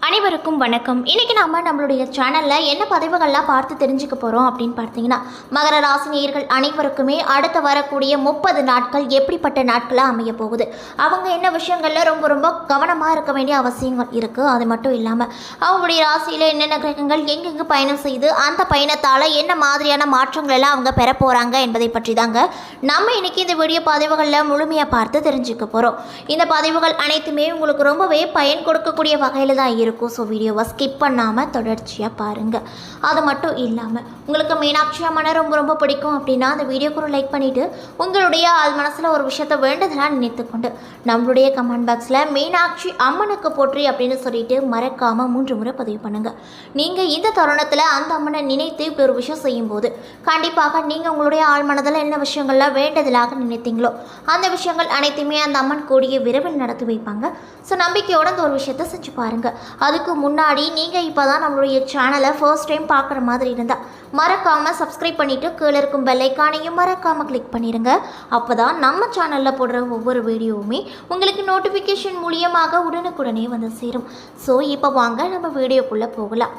அனைவருக்கும் வணக்கம். இன்றைக்கி நம்மளுடைய சேனலில் என்ன பதிவுகள்லாம் பார்த்து தெரிஞ்சுக்க போகிறோம் அப்படின்னு பார்த்தீங்கன்னா, மகர ராசி நேயர்கள் அனைவருக்குமே அடுத்து வரக்கூடிய 30 நாட்கள் எப்படிப்பட்ட நாட்களாக அமைய போகுது, அவங்க என்ன விஷயங்களில் ரொம்ப கவனமாக இருக்க வேண்டிய அவசியங்கள் இருக்குது. அது மட்டும் இல்லாமல் அவங்களுடைய ராசியில் என்னென்ன கிரகங்கள் எங்கெங்கே பயணம் செய்து அந்த பயணத்தால் என்ன மாதிரியான மாற்றங்கள் எல்லாம் அவங்க பெற போகிறாங்க என்பதை பற்றி தாங்க நம்ம இன்றைக்கி இந்த வீடியோ பதிவுகளில் முழுமையாக பார்த்து தெரிஞ்சுக்க போகிறோம். இந்த பதிவுகள் அனைத்துமே உங்களுக்கு ரொம்பவே பயன் கொடுக்கக்கூடிய வகையில் தான் இருக்கும். ஸோ வீடியோவை ஸ்கிப் பண்ணாமல் தொடர்ச்சியாக பாருங்கள். அது மட்டும் இல்லாமல் உங்களுக்கு மீனாட்சி அம்மனை ரொம்ப பிடிக்கும் அப்படின்னா அந்த வீடியோக்கு ஒரு லைக் பண்ணிவிட்டு உங்களுடைய ஆள் மனசில் ஒரு விஷயத்தை வேண்டுதலாக நினைத்துக்கொண்டு நம்மளுடைய கமெண்ட் பாக்ஸில் மீனாட்சி அம்மனுக்கு போற்றி அப்படின்னு சொல்லிட்டு மறக்காமல் 3 முறை பதிவு பண்ணுங்கள். நீங்கள் இந்த தருணத்தில் அந்த அம்மனை நினைத்து இப்படி ஒரு விஷயம் செய்யும்போது கண்டிப்பாக நீங்கள் உங்களுடைய ஆள் மனதில் என்ன விஷயங்கள்லாம் வேண்டுதலாக நினைத்தீங்களோ அந்த விஷயங்கள் அனைத்துமே அந்த அம்மன் கூடிய விரைவில் நடத்தி வைப்பாங்க. ஸோ நம்பிக்கையோடு அந்த ஒரு விஷயத்தை செஞ்சு பாருங்கள். அதுக்கு முன்னாடி நீங்கள் இப்போ தான் நம்மளுடைய சேனலை ஃபர்ஸ்ட் டைம் பார்க்குற மாதிரி இருந்தால் மறக்காமல் சப்ஸ்கிரைப் பண்ணிவிட்டு கீழே இருக்கும் பெல் ஐக்கானையும் மறக்காமல் கிளிக் பண்ணிடுங்க. அப்போ தான் நம்ம சேனலில் போடுற ஒவ்வொரு வீடியோவுமே உங்களுக்கு நோட்டிஃபிகேஷன் மூலியமாக உடனுக்குடனே வந்து சேரும். ஸோ இப்போ வாங்க நம்ம வீடியோக்குள்ளே போகலாம்.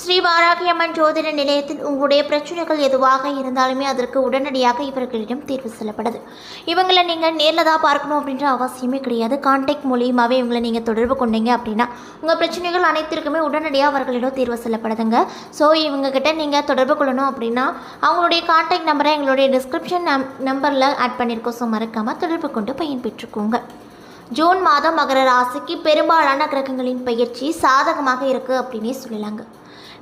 ஸ்ரீ வாராகி அம்மன் ஜோதிட நிலையத்தில் உங்களுடைய பிரச்சனைகள் எதுவாக இருந்தாலுமே அதற்கு உடனடியாக இவர்களிடம் தீர்வு சொல்லப்படுது. இவங்களை நீங்கள் நேரில் தான் பார்க்கணும் அப்படின்ற அவசியமே கிடையாது. கான்டாக்ட் மூலியமாகவே இவங்களை நீங்கள் தொடர்பு கொண்டீங்க அப்படின்னா உங்கள் பிரச்சனைகள் அனைத்திற்குமே உடனடியாக அவர்களிடம் தீர்வு சொல்லப்படுதுங்க. ஸோ இவங்ககிட்ட நீங்கள் தொடர்பு கொள்ளணும் அப்படின்னா அவங்களுடைய கான்டாக்ட் நம்பரை எங்களுடைய டிஸ்கிரிப்ஷன் நம்பரில் ஆட் பண்ணியிருக்கோம். ஸோ மறக்காமல் தொடர்பு கொண்டு பயன்பெற்றுக்கோங்க. ஜூன் மாதம் மகர ராசிக்கு பெரும்பாலான கிரகங்களின் பயிற்சி சாதகமாக இருக்குது அப்படின்னே சொல்லலாங்க.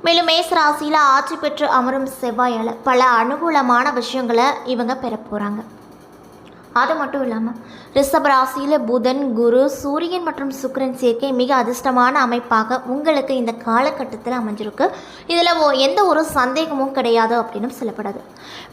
மேலும் மேச ராசியில் ஆட்சி பெற்று அமரும் செவ்வாயால் பல அனுகூலமான விஷயங்களை இவங்க பெற போகிறாங்க. அது மட்டும் இல்லாமல் ரிஷப ராசியில் புதன், குரு, சூரியன் மற்றும் சுக்கிரன் சேர்க்கை மிக அதிர்ஷ்டமான அமைப்பாக உங்களுக்கு இந்த காலகட்டத்தில் அமைஞ்சிருக்கு. இதில் எந்த ஒரு சந்தேகமும் கிடையாது அப்படின்னு சொல்லப்படுது.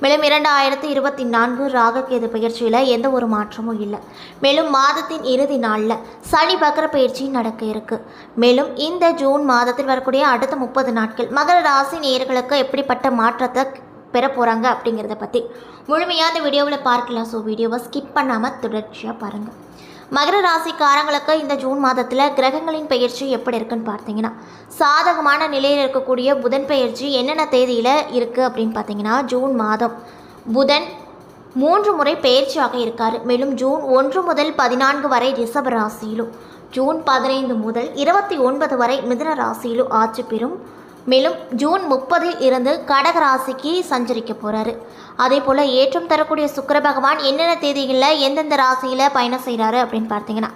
மேலும் 2024 ராககேது பயிற்சியில் எந்த ஒரு மாற்றமும் இல்லை. மேலும் மாதத்தின் இறுதி நாளில் சனி வக்ர பயிற்சி நடக்க இருக்கு. மேலும் இந்த ஜூன் மாதத்தில் வரக்கூடிய அடுத்த 30 நாட்கள் மகர ராசி நேயர்களுக்கு எப்படிப்பட்ட மாற்றத்தை பெற போகிறாங்க அப்படிங்கிறத பற்றி முழுமையாக இந்த வீடியோவில் பார்க்கலாம். ஸோ வீடியோவை ஸ்கிப் பண்ணாமல் தொடர்ச்சியாக பாருங்கள். மகர ராசிக்காரங்களுக்கு இந்த ஜூன் மாதத்தில் கிரகங்களின் பயிற்சி எப்படி இருக்குன்னு பார்த்தீங்கன்னா, சாதகமான நிலையில் இருக்கக்கூடிய புதன் பயிற்சி என்னென்ன தேதியில் இருக்குது அப்படின்னு பார்த்தீங்கன்னா, ஜூன் மாதம் புதன் 3 முறை பயிற்சியாக இருக்கார். மேலும் ஜூன் 1 முதல் 14 வரை ரிஷப ராசியிலும், ஜூன் 15 முதல் 29 வரை மிதுன ராசியிலும் ஆட்சி பெறும். மேலும் ஜூன் 30 இருந்து கடக ராசிக்கு சஞ்சரிக்க போகிறாரு. அதே போல் ஏற்றம் தரக்கூடிய சுக்கிர பகவான் என்னென்ன தேதிகளில் எந்தெந்த ராசியில் பயணம் செய்கிறாரு அப்படின்னு பார்த்தீங்கன்னா,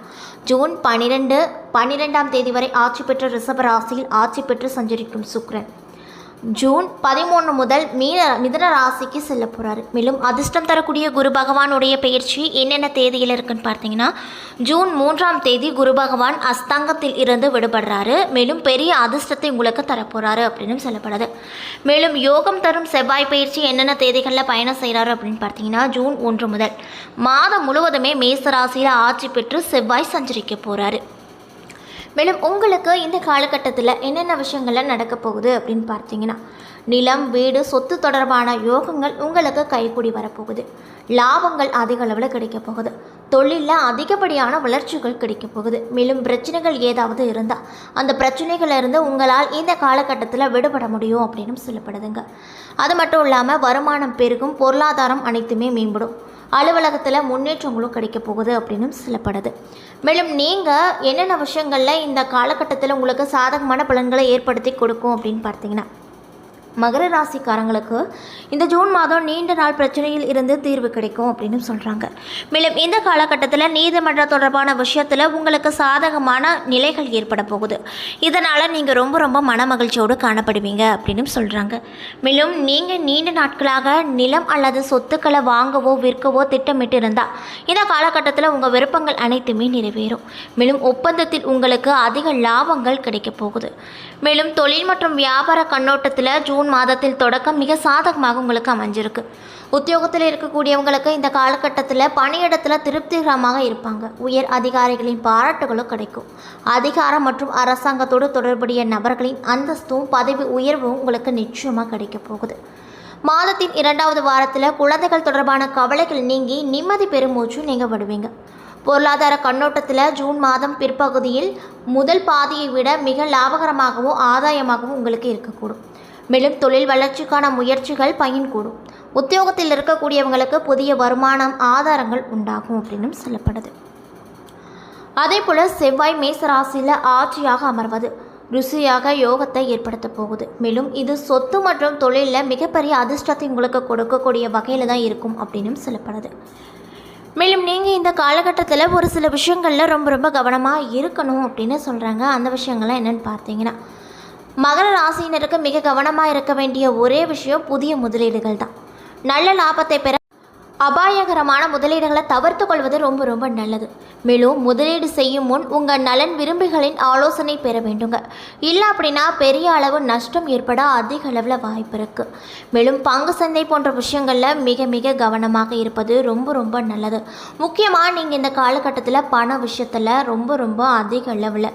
ஜூன் 12ஆம் தேதி வரை ஆட்சி பெற்ற ரிஷப ராசியில் ஆட்சி பெற்று சஞ்சரிக்கும் சுக்கிரன் ஜூன் 13 முதல் மிதுன ராசிக்கு செல்ல போகிறாரு. மேலும் அதிர்ஷ்டம் தரக்கூடிய குரு பகவானுடைய பயிற்சி என்னென்ன தேதியில் இருக்குன்னு பார்த்தீங்கன்னா, ஜூன் 3ஆம் தேதி குரு பகவான் அஸ்தங்கத்தில் இருந்து விடுபடுறாரு. மேலும் பெரிய அதிர்ஷ்டத்தை உங்களுக்கு தரப்போகிறாரு அப்படின்னு சொல்லப்படுது. மேலும் யோகம் தரும் செவ்வாய் பயிற்சி என்னென்ன தேதிகளில் பயணம் செய்கிறாரு அப்படின்னு பார்த்தீங்கன்னா, ஜூன் 1 முதல் மாதம் முழுவதுமே மேச ராசியில் ஆட்சி பெற்று செவ்வாய் சஞ்சரிக்க போகிறாரு. மேலும் உங்களுக்கு இந்த காலகட்டத்தில் என்னென்ன விஷயங்கள்லாம் நடக்க போகுது அப்படின்னு பார்த்தீங்கன்னா, நிலம், வீடு, சொத்து தொடர்பான யோகங்கள் உங்களுக்கு கைக்கூடி வரப்போகுது. லாபங்கள் அதிக அளவில் கிடைக்க போகுது. தொழிலில் அதிகப்படியான வளர்ச்சிகள் கிடைக்க போகுது. மேலும் பிரச்சனைகள் ஏதாவது இருந்தால் அந்த பிரச்சனைகளிலிருந்து உங்களால் இந்த காலகட்டத்தில் விடுபட முடியும் அப்படின்னு சொல்லப்படுதுங்க. அது மட்டும் இல்லாமல் வருமானம் பெருகும், பொருளாதாரம் அனைத்துமே மேம்படும், அலுவலகத்தில் முன்னேற்றங்களும் கிடைக்க போகுது அப்படின்னு சொல்லப்படுது. மேலும் நீங்கள் என்னென்ன விஷயங்களில் இந்த காலகட்டத்தில் உங்களுக்கு சாதகமான பலன்களை ஏற்படுத்தி கொடுக்கும் அப்படின்னு பார்த்தீங்கன்னா, மகர ராசிக்காரங்களுக்கு இந்த ஜூன் மாதம் நீண்ட நாள் பிரச்சனையில் இருந்து தீர்வு கிடைக்கும் அப்படின்னு சொல்கிறாங்க. மேலும் இந்த காலகட்டத்தில் நீதிமன்ற தொடர்பான விஷயத்தில் உங்களுக்கு சாதகமான நிலைகள் ஏற்பட போகுது. இதனால் நீங்கள் ரொம்ப மன மகிழ்ச்சியோடு காணப்படுவீங்க அப்படின்னு சொல்கிறாங்க. மேலும் நீங்கள் நீண்ட நாட்களாக நிலம் அல்லது சொத்துக்களை வாங்கவோ விற்கவோ திட்டமிட்டு இருந்தால் இந்த காலகட்டத்தில் உங்கள் விருப்பங்கள் அனைத்துமே நிறைவேறும். மேலும் ஒப்பந்தத்தில் உங்களுக்கு அதிக லாபங்கள் கிடைக்க போகுது. மேலும் தொழில் மற்றும் வியாபார கண்ணோட்டத்தில் ஜூன் மாதத்தில் தொடக்கம் மிக சாதகமாக உங்களுக்கு அமைஞ்சிருக்கு. உத்தியோகத்தில் இருக்கக்கூடியவங்களுக்கு இந்த காலகட்டத்தில் பணியிடத்தில் திருப்திகரமாக இருப்பாங்க. உயர் அதிகாரிகளின் பாராட்டுகளும் கிடைக்கும். அதிகாரம் மற்றும் அரசாங்கத்தோடு தொடர்புடைய நபர்களின் அந்தஸ்தும் பதவி உயர்வும் உங்களுக்கு நிச்சயமாக கிடைக்க போகுது. மாதத்தின் 2வது வாரத்தில் குழந்தைகள் தொடர்பான கவலைகள் நீங்கி நிம்மதி பெருமூச்சு நீங்கள் விடுவீங்க. பொருளாதார கண்ணோட்டத்தில் ஜூன் மாதம் பிற்பகுதியில் முதல் பாதியை விட மிக லாபகரமாகவும் ஆதாயமாகவும் உங்களுக்கு இருக்கக்கூடும். மேலும் தொழில் வளர்ச்சிக்கான முயற்சிகள் பயன்கூடும். உத்தியோகத்தில் இருக்கக்கூடியவங்களுக்கு புதிய வருமானம் ஆதாரங்கள் உண்டாகும் அப்படின்னு சொல்லப்படுது. அதே போல் செவ்வாய் மேசராசியில் ஆட்சியாக அமர்வது ருசியாக யோகத்தை ஏற்படுத்த போகுது. மேலும் இது சொத்து மற்றும் தொழிலில் மிகப்பெரிய அதிர்ஷ்டத்தை உங்களுக்கு கொடுக்கக்கூடிய வகையில் தான் இருக்கும் அப்படின்னு சொல்லப்படுது. மேலும் நீங்கள் இந்த காலகட்டத்தில் ஒரு சில விஷயங்களில் ரொம்ப கவனமாக இருக்கணும் அப்படின்னு சொல்கிறாங்க. அந்த விஷயங்கள்லாம் என்னென்னு பார்த்தீங்கன்னா, மகர ராசியினருக்கு மிக கவனமாக இருக்க வேண்டிய ஒரே விஷயம் புதிய முதலீடுகள் தான். நல்ல லாபத்தை பெற அபாயகரமான முதலீடுகளை தவிர்த்து கொள்வது ரொம்ப நல்லது. மேலும் முதலீடு செய்யும் முன் உங்கள் நலன் விரும்பிகளின் ஆலோசனை பெற வேண்டுங்க. இல்லை அப்படின்னா பெரிய அளவு நஷ்டம் ஏற்பட அதிக அளவில் வாய்ப்பு இருக்குது. மேலும் பங்கு சந்தை போன்ற விஷயங்களில் மிக கவனமாக இருப்பது ரொம்ப நல்லது. முக்கியமாக நீங்கள் இந்த காலகட்டத்தில் பண விஷயத்தில் ரொம்ப அதிக அளவில்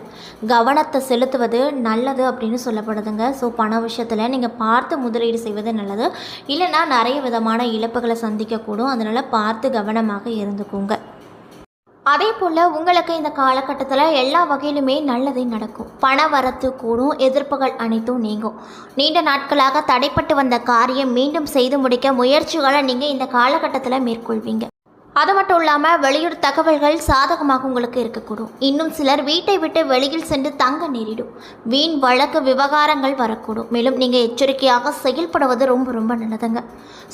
கவனத்தை செலுத்துவது நல்லது அப்படின்னு சொல்லப்படுதுங்க. ஸோ பண விஷயத்தில் நீங்கள் பார்த்து முதலீடு செய்வது நல்லது. இல்லைன்னா நிறைய விதமான இழப்புகளை சந்திக்கக்கூடும். அதனால் பார்த்து கவனமாக இருந்துக்கோங்க. அதே போல் உங்களுக்கு இந்த காலகட்டத்தில் எல்லா வகையிலுமே நல்லதே நடக்கும். பண வரத்து கூடும், எதிர்ப்புகள் அனைத்தும் நீங்கும். நீண்ட நாட்களாக தடைப்பட்டு வந்த காரியம் மீண்டும் செய்து முடிக்க முயற்சிகளை நீங்கள் இந்த காலகட்டத்தில் மேற்கொள்வீங்க. அது மட்டும் இல்லாமல் வெளியூர் தகவல்கள் சாதகமாக உங்களுக்கு இருக்கக்கூடும். இன்னும் சிலர் வீட்டை விட்டு வெளியில் சென்று தங்க நேரிடும். வீண் வழக்கு விவகாரங்கள் வரக்கூடும். மேலும் நீங்கள் எச்சரிக்கையாக செயல்படுவது ரொம்ப நல்லதுங்க.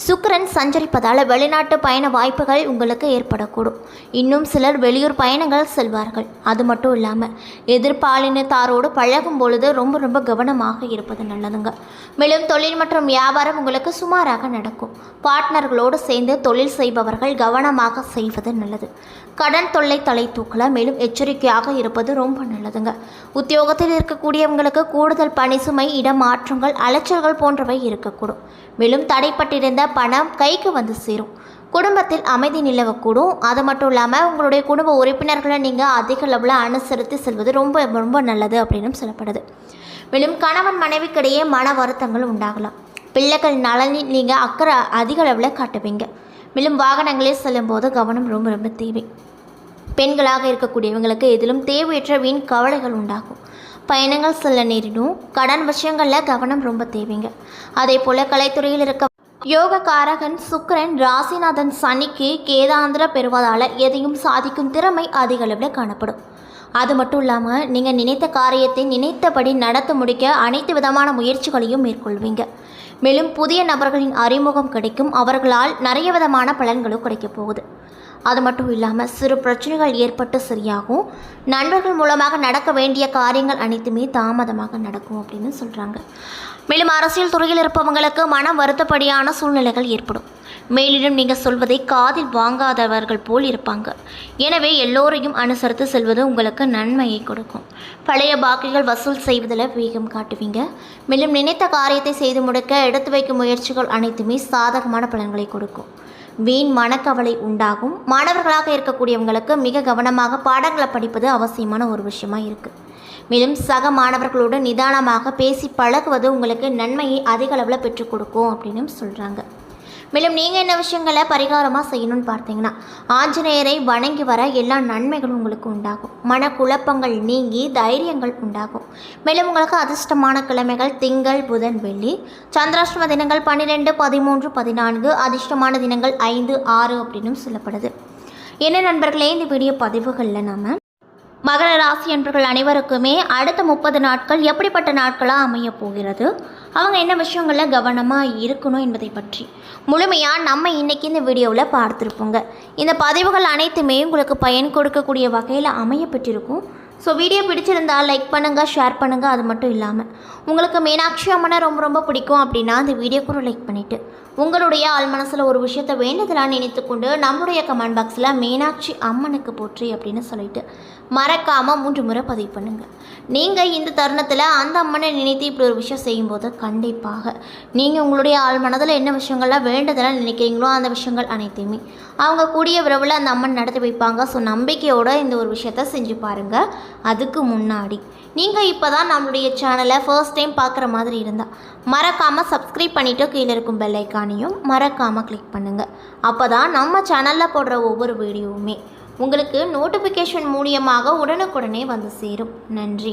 சுக்கிரன் சஞ்சரிப்பதால் வெளிநாட்டு பயண வாய்ப்புகள் உங்களுக்கு ஏற்படக்கூடும். இன்னும் சிலர் வெளியூர் பயணங்கள் செல்வார்கள். அது மட்டும் இல்லாமல் எதிர்பாலினத்தாரோடு பழகும் பொழுது ரொம்ப கவனமாக இருப்பது நல்லதுங்க. மேலும் தொழில் மற்றும் வியாபாரம் உங்களுக்கு சுமாராக நடக்கும். பார்ட்னர்களோடு சேர்ந்து தொழில் செய்பவர்கள் கவனமாக செய்வது நல்லது. கடன் தொல்லை தலை தூக்கல. மேலும் எச்சரிக்கையாக இருப்பது ரொம்ப நல்லதுங்க. உத்தியோகத்தில் இருக்கக்கூடியவங்களுக்கு கூடுதல் பணி சுமை, இடமாற்றங்கள், அலைச்சல்கள் போன்றவை இருக்கக்கூடும். மேலும் தடைப்பட்டிருந்த பணம் கைக்கு வந்து சேரும். குடும்பத்தில் அமைதி நிலவக்கூடும். அது மட்டும் இல்லாமல் உங்களுடைய குடும்ப உறுப்பினர்களை நீங்கள் அதிக அளவில் அனுசரித்து செல்வது ரொம்ப நல்லது அப்படின்னு சொல்லப்படுது. மேலும் கணவன் மனைவிக்கிடையே மன வருத்தங்கள் உண்டாகலாம். பிள்ளைகள் நலனில் நீங்கள் அக்கறை அதிக அளவில் காட்டுவீங்க. மேலும் வாகனங்களில் செல்லும்போது கவனம் ரொம்ப தேவை. பெண்களாக இருக்கக்கூடியவங்களுக்கு எதிலும் தேவையற்ற வீண் கவலைகள் உண்டாகும். பயணங்கள் செல்ல நேரிடும். கடன் விஷயங்களில் கவனம் ரொம்ப தேவைங்க. அதே போல் கலைத்துறையில் இருக்க யோகக்காரகன் சுக்கிரன் ராசிநாதன் சனிக்கு கேதாந்திர பெறுவதால் எதையும் சாதிக்கும் திறமை அதிக அளவில் காணப்படும். அது மட்டும் இல்லாமல் நீங்கள் நினைத்த காரியத்தை நினைத்தபடி நடத்த முடிக்க அனைத்து விதமான முயற்சிகளையும் மேற்கொள்வீங்க. மேலும் புதிய நபர்களின் அறிமுகம் கிடைக்கும். அவர்களால் நிறைய விதமான பலன்களும் கிடைக்கப் போகுது. அது மட்டும் இல்லாமல் சிறு பிரச்சனைகள் ஏற்பட்டு சரியாகும். நண்பர்கள் மூலமாக நடக்க வேண்டிய காரியங்கள் அனைத்துமே தாமதமாக நடக்கும் அப்படின்னு சொல்கிறாங்க. மேலும் அரசியல் துறையில் இருப்பவங்களுக்கு மனம் வருத்தப்படியான சூழ்நிலைகள் ஏற்படும். மேலிடம் நீங்கள் சொல்வதை காதில் வாங்காதவர்கள் போல் இருப்பாங்க. எனவே எல்லோரையும் அனுசரித்து செல்வது உங்களுக்கு நன்மையை கொடுக்கும். பழைய பாக்கிகள் வசூல் செய்வதில் வேகம் காட்டுவீங்க. மேலும் நினைத்த காரியத்தை செய்து முடிக்க எடுத்து வைக்கும் முயற்சிகள் அனைத்துமே சாதகமான பலன்களை கொடுக்கும். வீண் மனக்கவலை உண்டாகும். மாணவர்களாக இருக்கக்கூடியவங்களுக்கு மிக கவனமாக பாடங்களை படிப்பது அவசியமான ஒரு விஷயமா இருக்குது. மேலும் சக மாணவர்களோடு நிதானமாக பேசி பழகுவது உங்களுக்கு நன்மையை அதிக அளவில் பெற்றுக் கொடுக்கும் அப்படின்னு சொல்கிறாங்க. மேலும் நீங்கள் என்ன விஷயங்களை பரிகாரமாக செய்யணும்னு பார்த்தீங்கன்னா, ஆஞ்சநேயரை வணங்கி வர எல்லா நன்மைகளும் உங்களுக்கு உண்டாகும். மனக்குழப்பங்கள் நீங்கி தைரியங்கள் உண்டாகும். மேலும் உங்களுக்கு அதிர்ஷ்டமான கிழமைகள் திங்கள், புதன், வெள்ளி. சந்திராஷ்டம தினங்கள் 12, 13, 14. அதிர்ஷ்டமான தினங்கள் 5, 6 அப்படின்னு சொல்லப்படுது. என்ன நண்பர்களே, இந்த வீடியோ பதிவுகளில் நாம் மகர ராசி என்பவர்கள் அனைவருக்குமே அடுத்த 30 நாட்கள் எப்படிப்பட்ட நாட்களாக அமைய போகிறது, அவங்க என்ன விஷயங்களில் கவனமாக இருக்கணும் என்பதை பற்றி முழுமையாக நம்ம இன்றைக்கி இந்த வீடியோவில் பார்த்துருப்போங்க. இந்த பதிவுகள் அனைத்துமே உங்களுக்கு பயன் கொடுக்கக்கூடிய வகையில் அமைய பெற்றிருக்கும். ஸோ வீடியோ பிடிச்சிருந்தால் லைக் பண்ணுங்கள், ஷேர் பண்ணுங்கள். அது மட்டும் இல்லாமல் உங்களுக்கு மீனாட்சி அம்மனை ரொம்ப பிடிக்கும் அப்படின்னா அந்த வீடியோக்கு ஒரு லைக் பண்ணிவிட்டு உங்களுடைய ஆள் மனசில் ஒரு விஷயத்தை வேண்டுதலாக நினைத்துக்கொண்டு நம்மளுடைய கமெண்ட் பாக்ஸில் மீனாட்சி அம்மனுக்கு போற்றி அப்படின்னு சொல்லிட்டு மறக்காமல் 3 முறை பதிவு பண்ணுங்கள். நீங்கள் இந்த தருணத்தில் அந்த அம்மனை நினைத்து இப்படி ஒரு விஷயம் செய்யும்போது கண்டிப்பாக நீங்கள் உங்களுடைய ஆள் மனதில் என்ன விஷயங்கள்லாம் வேண்டுதலாக நினைக்கிறீங்களோ அந்த விஷயங்கள் அனைத்தையுமே அவங்க கூடிய விரைவில் அந்த அம்மன் நடத்தி வைப்பாங்க. ஸோ நம்பிக்கையோடு இந்த ஒரு விஷயத்த செஞ்சு பாருங்கள். அதுக்கு முன்னாடி நீங்கள் இப்போ தான் நம்மளுடைய சேனலை ஃபர்ஸ்ட் டைம் பார்க்குற மாதிரி இருந்தால் மறக்காமல் சப்ஸ்கிரைப் பண்ணிவிட்டு கீழே இருக்கும் பெல் ஐக்கானையும் மறக்காமல் கிளிக் பண்ணுங்கள். அப்போ தான் நம்ம சேனலில் போடுற ஒவ்வொரு வீடியோவுமே உங்களுக்கு நோட்டிஃபிகேஷன் மூலியமாக உடனுக்குடனே வந்து சேரும். நன்றி.